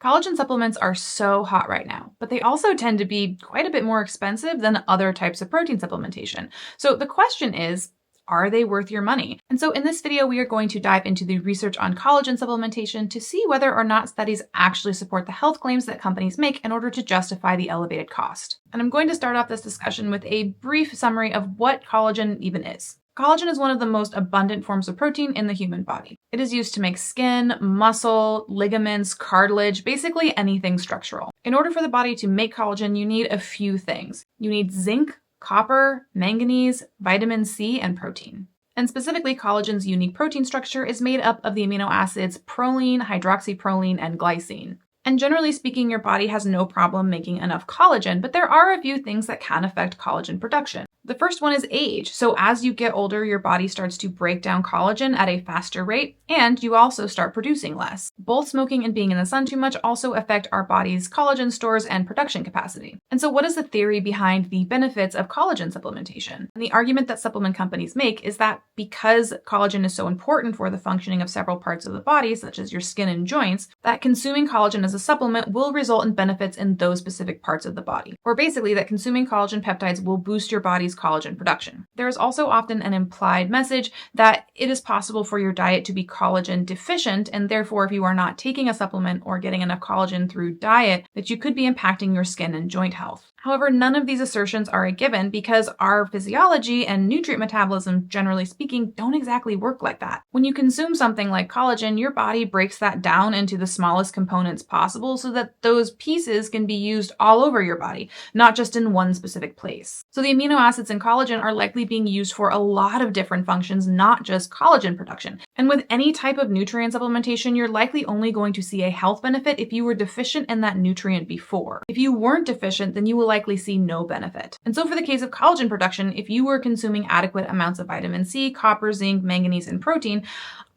Collagen supplements are so hot right now, but they also tend to be quite a bit more expensive than other types of protein supplementation. So the question is, are they worth your money? And so in this video, we are going to dive into the research on collagen supplementation to see whether or not studies actually support the health claims that companies make in order to justify the elevated cost. And I'm going to start off this discussion with a brief summary of what collagen even is. Collagen is one of the most abundant forms of protein in the human body. It is used to make skin, muscle, ligaments, cartilage, basically anything structural. In order for the body to make collagen, you need a few things. You need zinc, copper, manganese, vitamin C, and protein. And specifically, collagen's unique protein structure is made up of the amino acids proline, hydroxyproline, and glycine. And generally speaking, your body has no problem making enough collagen, but there are a few things that can affect collagen production. The first one is age. So as you get older, your body starts to break down collagen at a faster rate, and you also start producing less. Both smoking and being in the sun too much also affect our body's collagen stores and production capacity. And so what is the theory behind the benefits of collagen supplementation? And the argument that supplement companies make is that because collagen is so important for the functioning of several parts of the body, such as your skin and joints, that consuming collagen as a supplement will result in benefits in those specific parts of the body. Or basically that consuming collagen peptides will boost your body's collagen production. There is also often an implied message that it is possible for your diet to be collagen deficient, and therefore if you are not taking a supplement or getting enough collagen through diet, that you could be impacting your skin and joint health. However, none of these assertions are a given because our physiology and nutrient metabolism, generally speaking, don't exactly work like that. When you consume something like collagen, your body breaks that down into the smallest components possible so that those pieces can be used all over your body, not just in one specific place. So the amino acids in collagen are likely being used for a lot of different functions, not just collagen production. And with any type of nutrient supplementation, you're likely only going to see a health benefit if you were deficient in that nutrient before. If you weren't deficient, then you will likely see no benefit. And so for the case of collagen production, if you were consuming adequate amounts of vitamin C, copper, zinc, manganese, and protein,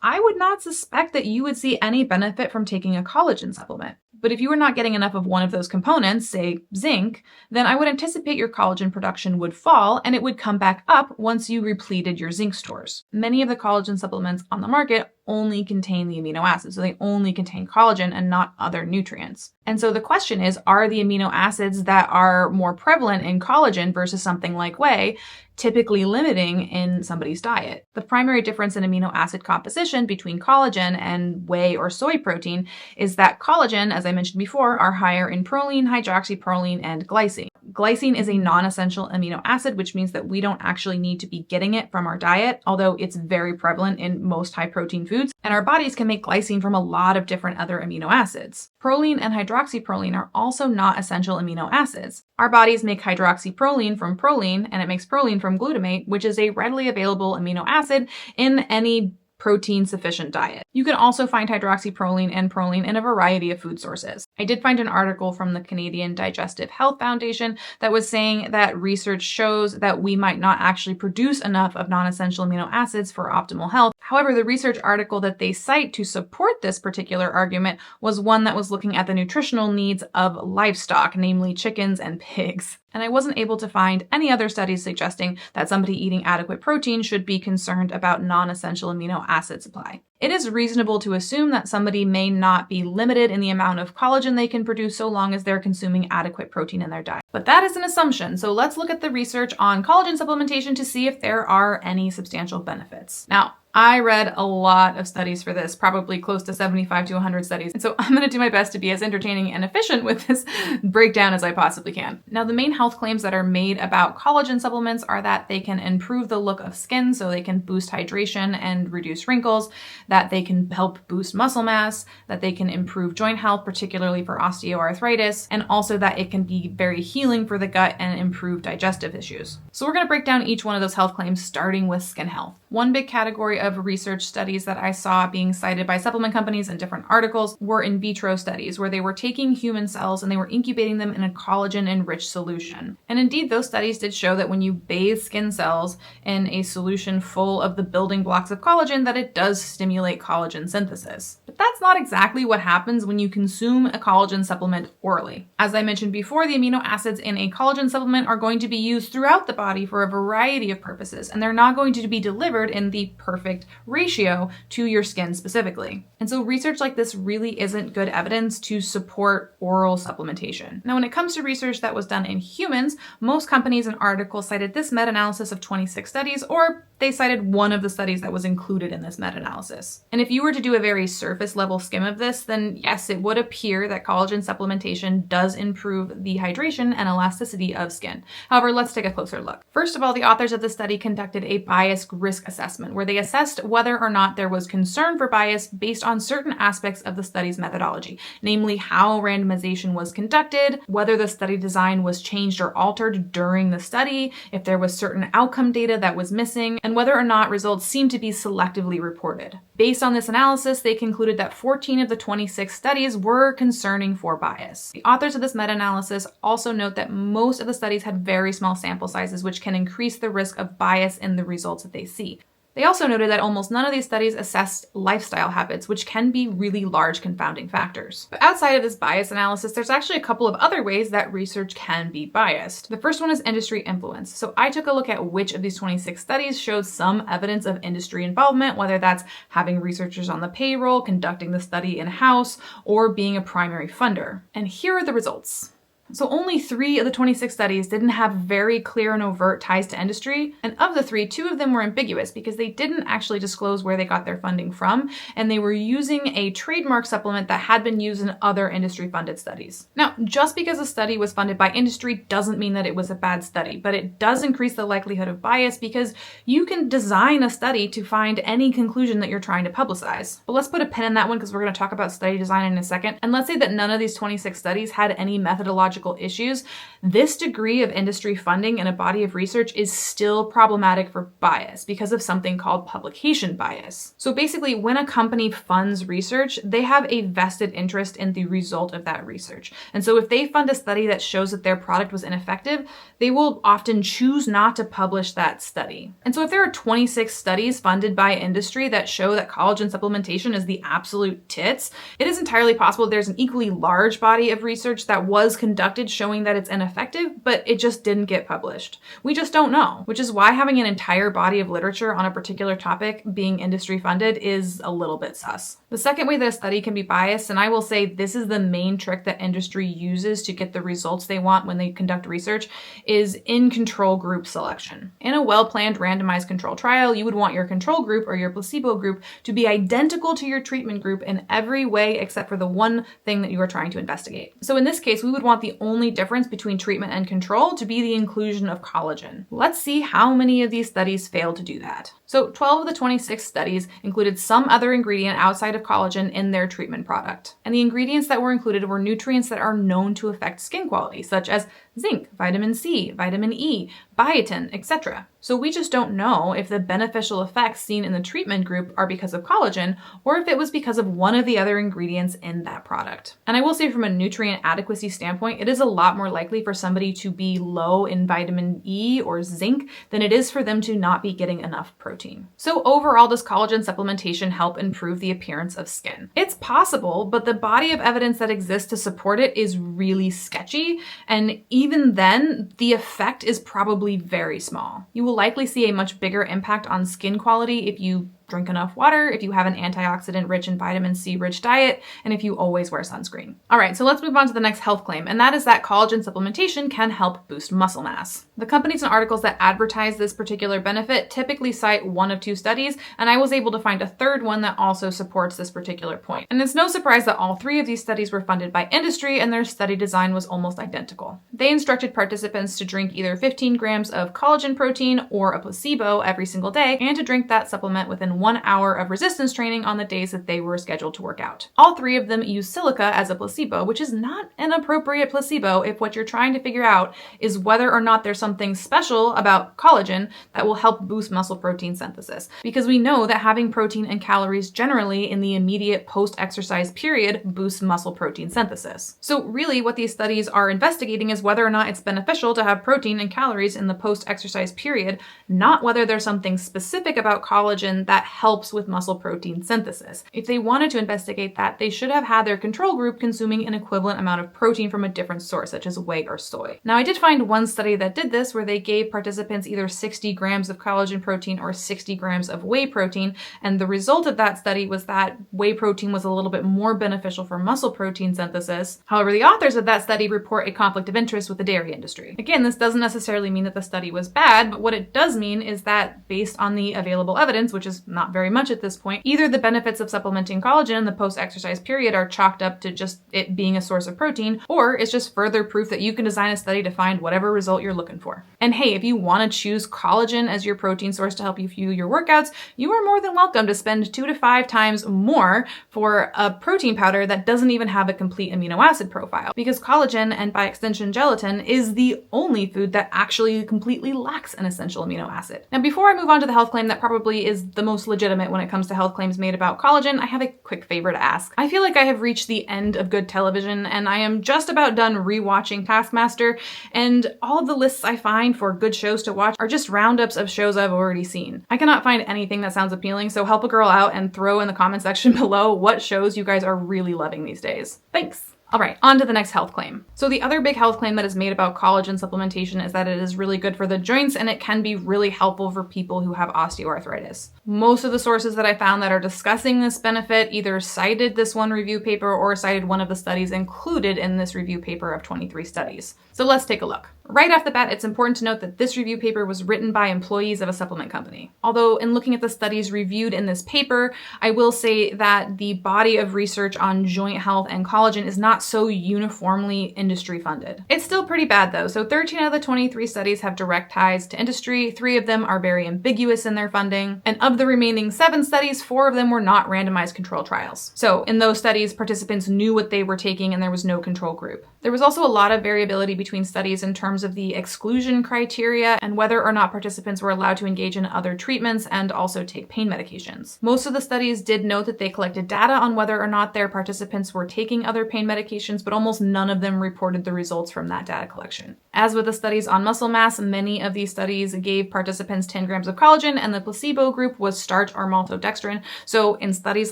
I would not suspect that you would see any benefit from taking a collagen supplement. But if you were not getting enough of one of those components, say zinc, then I would anticipate your collagen production would fall and it would come back up once you repleted your zinc stores. Many of the collagen supplements on the market only contain the amino acids, so they only contain collagen and not other nutrients. And so the question is, are the amino acids that are more prevalent in collagen versus something like whey typically limiting in somebody's diet? The primary difference in amino acid composition between collagen and whey or soy protein is that collagen, as I mentioned before, are higher in proline, hydroxyproline, and glycine. Glycine is a non-essential amino acid, which means that we don't actually need to be getting it from our diet, although it's very prevalent in most high-protein foods, and our bodies can make glycine from a lot of different other amino acids. Proline and hydroxyproline are also not essential amino acids. Our bodies make hydroxyproline from proline, and it makes proline from glutamate, which is a readily available amino acid in any protein-sufficient diet. You can also find hydroxyproline and proline in a variety of food sources. I did find an article from the Canadian Digestive Health Foundation that was saying that research shows that we might not actually produce enough of non-essential amino acids for optimal health. However, the research article that they cite to support this particular argument was one that was looking at the nutritional needs of livestock, namely chickens and pigs. And I wasn't able to find any other studies suggesting that somebody eating adequate protein should be concerned about non-essential amino acid supply. It is reasonable to assume that somebody may not be limited in the amount of collagen they can produce so long as they're consuming adequate protein in their diet. But that is an assumption, so let's look at the research on collagen supplementation to see if there are any substantial benefits. Now, I read a lot of studies for this, probably close to 75 to 100 studies. And so I'm going to do my best to be as entertaining and efficient with this breakdown as I possibly can. Now, the main health claims that are made about collagen supplements are that they can improve the look of skin, so they can boost hydration and reduce wrinkles, that they can help boost muscle mass, that they can improve joint health, particularly for osteoarthritis, and also that it can be very healing for the gut and improve digestive issues. So we're going to break down each one of those health claims, starting with skin health. One big category of research studies that I saw being cited by supplement companies in different articles were in vitro studies, where they were taking human cells and they were incubating them in a collagen-enriched solution. And indeed, those studies did show that when you bathe skin cells in a solution full of the building blocks of collagen, that it does stimulate collagen synthesis. But that's not exactly what happens when you consume a collagen supplement orally. As I mentioned before, the amino acids in a collagen supplement are going to be used throughout the body for a variety of purposes, and they're not going to be delivered in the perfect perfect ratio to your skin specifically. And so research like this really isn't good evidence to support oral supplementation. Now, when it comes to research that was done in humans, most companies and articles cited this meta-analysis of 26 studies, or they cited one of the studies that was included in this meta-analysis. And if you were to do a very surface level skim of this, then yes, it would appear that collagen supplementation does improve the hydration and elasticity of skin. However, let's take a closer look. First of all, the authors of the study conducted a bias risk assessment where they assessed whether or not there was concern for bias based on certain aspects of the study's methodology, namely how randomization was conducted, whether the study design was changed or altered during the study, if there was certain outcome data that was missing, and whether or not results seemed to be selectively reported. Based on this analysis, they concluded that 14 of the 26 studies were concerning for bias. The authors of this meta-analysis also note that most of the studies had very small sample sizes, which can increase the risk of bias in the results that they see. They also noted that almost none of these studies assessed lifestyle habits, which can be really large confounding factors. But outside of this bias analysis, there's actually a couple of other ways that research can be biased. The first one is industry influence. So I took a look at which of these 26 studies showed some evidence of industry involvement, whether that's having researchers on the payroll, conducting the study in-house, or being a primary funder. And here are the results. So only 3 of the 26 studies didn't have very clear and overt ties to industry, and of the 3, 2 of them were ambiguous because they didn't actually disclose where they got their funding from, and they were using a trademark supplement that had been used in other industry-funded studies. Now, just because a study was funded by industry doesn't mean that it was a bad study, but it does increase the likelihood of bias because you can design a study to find any conclusion that you're trying to publicize. But let's put a pin in that one because we're going to talk about study design in a second, and let's say that none of these 26 studies had any methodological issues. This degree of industry funding in a body of research is still problematic for bias because of something called publication bias. So basically, when a company funds research, they have a vested interest in the result of that research. And so if they fund a study that shows that their product was ineffective, they will often choose not to publish that study. And so if there are 26 studies funded by industry that show that collagen supplementation is the absolute tits, it is entirely possible there's an equally large body of research that was conducted showing that it's ineffective, but it just didn't get published. We just don't know, which is why having an entire body of literature on a particular topic being industry funded is a little bit sus. The second way that a study can be biased, and I will say this is the main trick that industry uses to get the results they want when they conduct research, is in control group selection. In a well-planned randomized control trial, you would want your control group or your placebo group to be identical to your treatment group in every way except for the one thing that you are trying to investigate. So in this case, we would want the only difference between treatment and control to be the inclusion of collagen. Let's see how many of these studies failed to do that. So 12 of the 26 studies included some other ingredient outside of collagen in their treatment product. And the ingredients that were included were nutrients that are known to affect skin quality, such as zinc, vitamin C, vitamin E, biotin, etc. So we just don't know if the beneficial effects seen in the treatment group are because of collagen or if it was because of one of the other ingredients in that product. And I will say from a nutrient adequacy standpoint, it is a lot more likely for somebody to be low in vitamin E or zinc than it is for them to not be getting enough protein. So overall, does collagen supplementation help improve the appearance of skin? It's possible, but the body of evidence that exists to support it is really sketchy, and even then, the effect is probably very small. You will likely see a much bigger impact on skin quality if you drink enough water, if you have an antioxidant rich and vitamin C rich diet, and if you always wear sunscreen. All right, so let's move on to the next health claim, and that is that collagen supplementation can help boost muscle mass. The companies and articles that advertise this particular benefit typically cite one of 2 studies, and I was able to find a third one that also supports this particular point. And it's no surprise that all 3 of these studies were funded by industry and their study design was almost identical. They instructed participants to drink either 15 grams of collagen protein or a placebo every single day, and to drink that supplement within 1 hour of resistance training on the days that they were scheduled to work out. All 3 of them use silica as a placebo, which is not an appropriate placebo if what you're trying to figure out is whether or not there's something special about collagen that will help boost muscle protein synthesis. Because we know that having protein and calories generally in the immediate post-exercise period boosts muscle protein synthesis. So really what these studies are investigating is whether or not it's beneficial to have protein and calories in the post-exercise period, not whether there's something specific about collagen that helps with muscle protein synthesis. If they wanted to investigate that, they should have had their control group consuming an equivalent amount of protein from a different source, such as whey or soy. Now, I did find one study that did this where they gave participants either 60 grams of collagen protein or 60 grams of whey protein, and the result of that study was that whey protein was a little bit more beneficial for muscle protein synthesis. However, the authors of that study report a conflict of interest with the dairy industry. Again, this doesn't necessarily mean that the study was bad, but what it does mean is that based on the available evidence, which is not very much at this point, either the benefits of supplementing collagen in the post-exercise period are chalked up to just it being a source of protein, or it's just further proof that you can design a study to find whatever result you're looking for. And hey, if you want to choose collagen as your protein source to help you fuel your workouts, you are more than welcome to spend 2 to 5 times more for a protein powder that doesn't even have a complete amino acid profile, because collagen, and by extension gelatin, is the only food that actually completely lacks an essential amino acid. Now, before I move on to the health claim that probably is the most legitimate when it comes to health claims made about collagen, I have a quick favor to ask. I feel like I have reached the end of good television, and I am just about done rewatching Taskmaster, and all of the lists I find for good shows to watch are just roundups of shows I've already seen. I cannot find anything that sounds appealing, so help a girl out and throw in the comment section below what shows you guys are really loving these days. Thanks! All right, on to the next health claim. So the other big health claim that is made about collagen supplementation is that it is really good for the joints and it can be really helpful for people who have osteoarthritis. Most of the sources that I found that are discussing this benefit either cited this one review paper or cited one of the studies included in this review paper of 23 studies. So let's take a look. Right off the bat, it's important to note that this review paper was written by employees of a supplement company. Although in looking at the studies reviewed in this paper, I will say that the body of research on joint health and collagen is not so uniformly industry funded. It's still pretty bad though. So 13 out of the 23 studies have direct ties to industry, 3 of them are very ambiguous in their funding, and of the remaining 7 studies, 4 of them were not randomized control trials. So in those studies, participants knew what they were taking and there was no control group. There was also a lot of variability between studies in terms of the exclusion criteria and whether or not participants were allowed to engage in other treatments and also take pain medications. Most of the studies did note that they collected data on whether or not their participants were taking other pain medications, but almost none of them reported the results from that data collection. As with the studies on muscle mass, many of these studies gave participants 10 grams of collagen and the placebo group was starch or maltodextrin. So in studies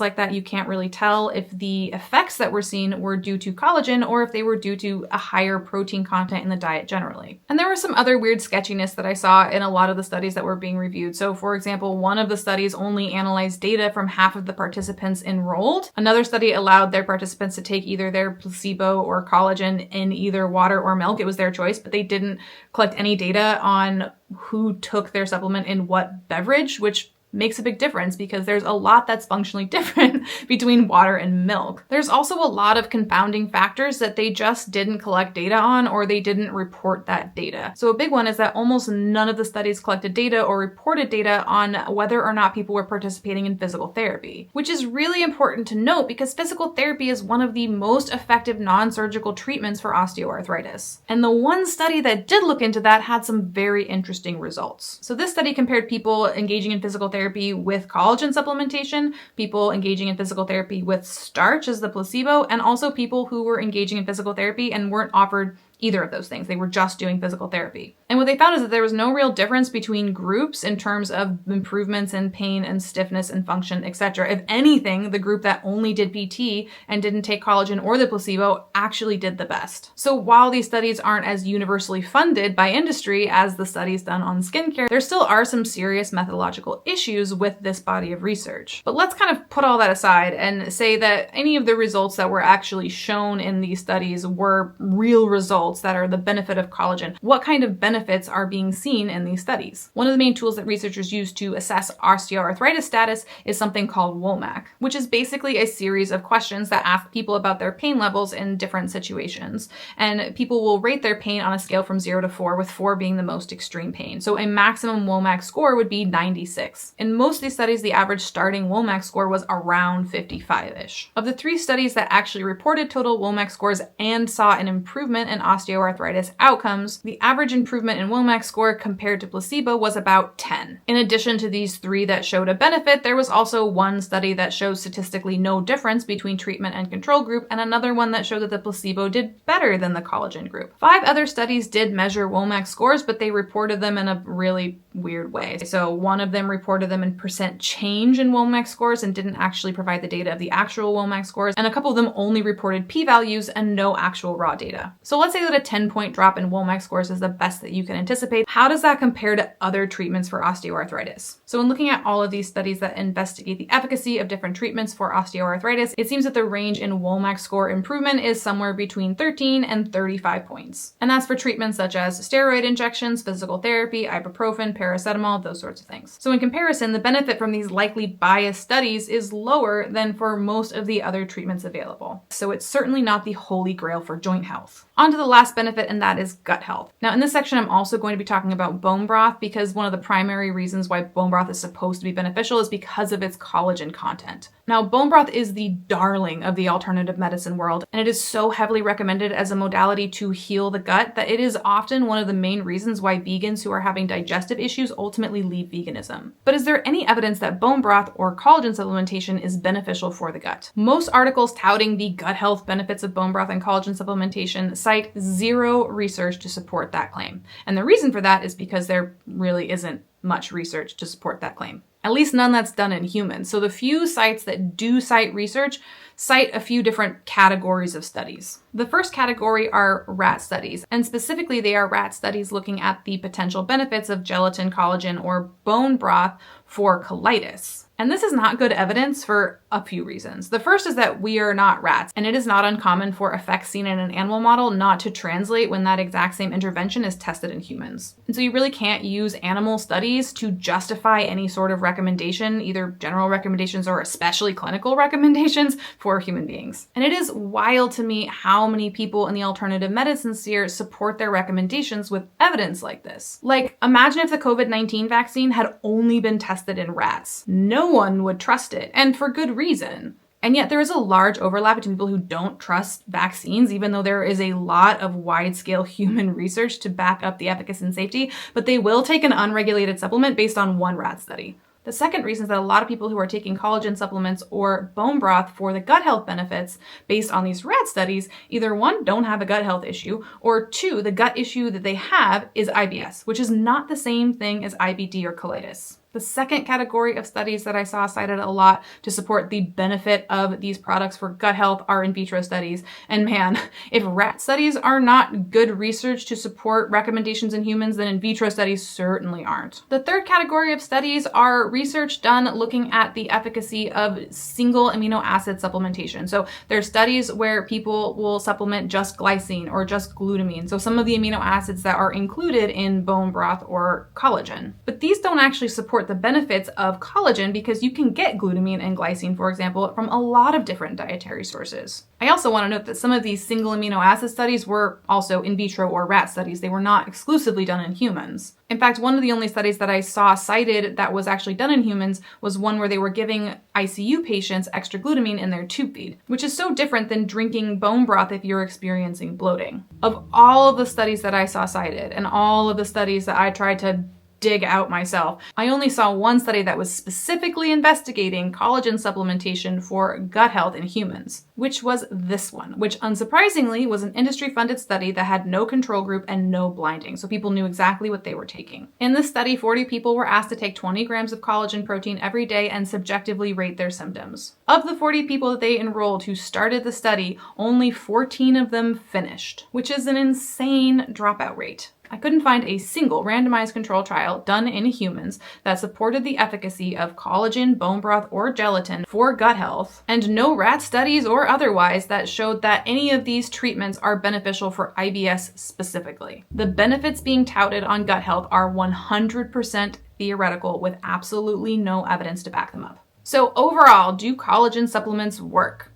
like that, you can't really tell if the effects that were seen were due to collagen or if they were due to a higher protein content in the diet generally. And there was some other weird sketchiness that I saw in a lot of the studies that were being reviewed. So for example, one of the studies only analyzed data from half of the participants enrolled. Another study allowed their participants to take either their placebo or collagen in either water or milk. It was their choice, but they didn't collect any data on who took their supplement in what beverage, which makes a big difference because there's a lot that's functionally different between water and milk. There's also a lot of confounding factors that they just didn't collect data on or they didn't report that data. So a big one is that almost none of the studies collected data or reported data on whether or not people were participating in physical therapy, which is really important to note because physical therapy is one of the most effective non-surgical treatments for osteoarthritis. And the one study that did look into that had some very interesting results. So this study compared people engaging in physical therapy with collagen supplementation, people engaging in physical therapy with starch as the placebo, and also people who were engaging in physical therapy and weren't offered either of those things. They were just doing physical therapy. And what they found is that there was no real difference between groups in terms of improvements in pain and stiffness and function, etc. If anything, the group that only did PT and didn't take collagen or the placebo actually did the best. So while these studies aren't as universally funded by industry as the studies done on skincare, there still are some serious methodological issues with this body of research. But let's kind of put all that aside and say that any of the results that were actually shown in these studies were real results that are the benefit of collagen. What kind of benefits are being seen in these studies? One of the main tools that researchers use to assess osteoarthritis status is something called WOMAC, which is basically a series of questions that ask people about their pain levels in different situations. And people will rate their pain on a scale from 0 to 4, with 4 being the most extreme pain. So a maximum WOMAC score would be 96. In most of these studies, the average starting WOMAC score was around 55-ish. Of the 3 studies that actually reported total WOMAC scores and saw an improvement in osteoarthritis outcomes, the average improvement in WOMAC score compared to placebo was about 10. In addition to these 3 that showed a benefit, there was also one study that showed statistically no difference between treatment and control group, and another one that showed that the placebo did better than the collagen group. 5 other studies did measure WOMAC scores, but they reported them in a really weird way. So one of them reported them in percent change in WOMAC scores and didn't actually provide the data of the actual WOMAC scores. And a couple of them only reported p-values and no actual raw data. So let's say that a 10-point drop in WOMAC scores is the best that you can anticipate. How does that compare to other treatments for osteoarthritis? So in looking at all of these studies that investigate the efficacy of different treatments for osteoarthritis, it seems that the range in WOMAC score improvement is somewhere between 13 and 35 points. And that's for treatments such as steroid injections, physical therapy, ibuprofen, paracetamol, those sorts of things. So in comparison, the benefit from these likely biased studies is lower than for most of the other treatments available. So it's certainly not the holy grail for joint health. On to the last benefit, and that is gut health. Now in this section, I'm also going to be talking about bone broth because one of the primary reasons why bone broth is supposed to be beneficial is because of its collagen content. Now, bone broth is the darling of the alternative medicine world, and it is so heavily recommended as a modality to heal the gut that it is often one of the main reasons why vegans who are having digestive issues ultimately leave veganism. But is there any evidence that bone broth or collagen supplementation is beneficial for the gut? Most articles touting the gut health benefits of bone broth and collagen supplementation cite zero research to support that claim. And the reason for that is because there really isn't much research to support that claim. At least none that's done in humans. So the few sites that do cite research cite a few different categories of studies. The first category are rat studies, and specifically they are rat studies looking at the potential benefits of gelatin, collagen, or bone broth for colitis. And this is not good evidence for a few reasons. The first is that we are not rats, and it is not uncommon for effects seen in an animal model not to translate when that exact same intervention is tested in humans. And so you really can't use animal studies to justify any sort of recommendation, either general recommendations or especially clinical recommendations for human beings. And it is wild to me how many people in the alternative medicine sphere support their recommendations with evidence like this. Like, imagine if the COVID-19 vaccine had only been tested in rats. No one would trust it, and for good reason. And yet there is a large overlap between people who don't trust vaccines, even though there is a lot of wide-scale human research to back up the efficacy and safety, but they will take an unregulated supplement based on one rat study. The second reason is that a lot of people who are taking collagen supplements or bone broth for the gut health benefits based on these rat studies, either one, don't have a gut health issue, or two, the gut issue that they have is IBS, which is not the same thing as IBD or colitis. The second category of studies that I saw cited a lot to support the benefit of these products for gut health are in vitro studies. And man, if rat studies are not good research to support recommendations in humans, then in vitro studies certainly aren't. The third category of studies are research done looking at the efficacy of single amino acid supplementation. So there's studies where people will supplement just glycine or just glutamine. So some of the amino acids that are included in bone broth or collagen. But these don't actually support the benefits of collagen because you can get glutamine and glycine, for example, from a lot of different dietary sources. I also want to note that some of these single amino acid studies were also in vitro or rat studies. They were not exclusively done in humans. In fact, one of the only studies that I saw cited that was actually done in humans was one where they were giving ICU patients extra glutamine in their tube feed, which is so different than drinking bone broth if you're experiencing bloating. Of all of the studies that I saw cited and all of the studies that I tried to dig out myself, I only saw one study that was specifically investigating collagen supplementation for gut health in humans, which was this one, which unsurprisingly was an industry-funded study that had no control group and no blinding, so people knew exactly what they were taking. In this study, 40 people were asked to take 20 grams of collagen protein every day and subjectively rate their symptoms. Of the 40 people that they enrolled who started the study, only 14 of them finished, which is an insane dropout rate. I couldn't find a single randomized control trial done in humans that supported the efficacy of collagen, bone broth, or gelatin for gut health, and no rat studies or otherwise that showed that any of these treatments are beneficial for IBS specifically. The benefits being touted on gut health are 100% theoretical with absolutely no evidence to back them up. So overall, do collagen supplements work?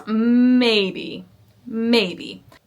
Maybe.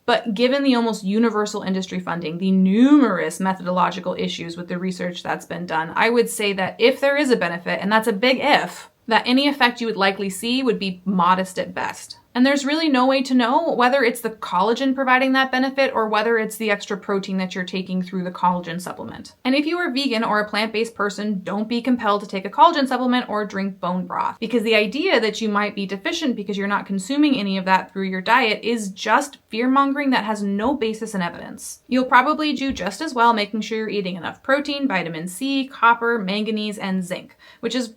But given the almost universal industry funding, the numerous methodological issues with the research that's been done, I would say that if there is a benefit, and that's a big if, that any effect you would likely see would be modest at best. And there's really no way to know whether it's the collagen providing that benefit or whether it's the extra protein that you're taking through the collagen supplement. And if you are vegan or a plant-based person, don't be compelled to take a collagen supplement or drink bone broth, because the idea that you might be deficient because you're not consuming any of that through your diet is just fear-mongering that has no basis in evidence. You'll probably do just as well making sure you're eating enough protein, vitamin C, copper, manganese, and zinc, which is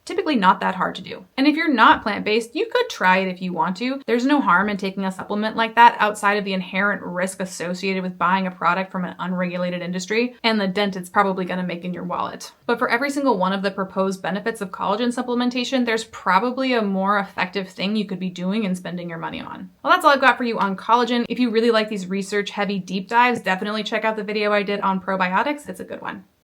typically not that hard to do. And if you're not plant-based, you could try it if you want to. There's no harm in taking a supplement like that outside of the inherent risk associated with buying a product from an unregulated industry and the dent it's probably going to make in your wallet. But for every single one of the proposed benefits of collagen supplementation, there's probably a more effective thing you could be doing and spending your money on. Well, that's all I've got for you on collagen. If you really like these research-heavy deep dives, definitely check out the video I did on probiotics. It's a good one.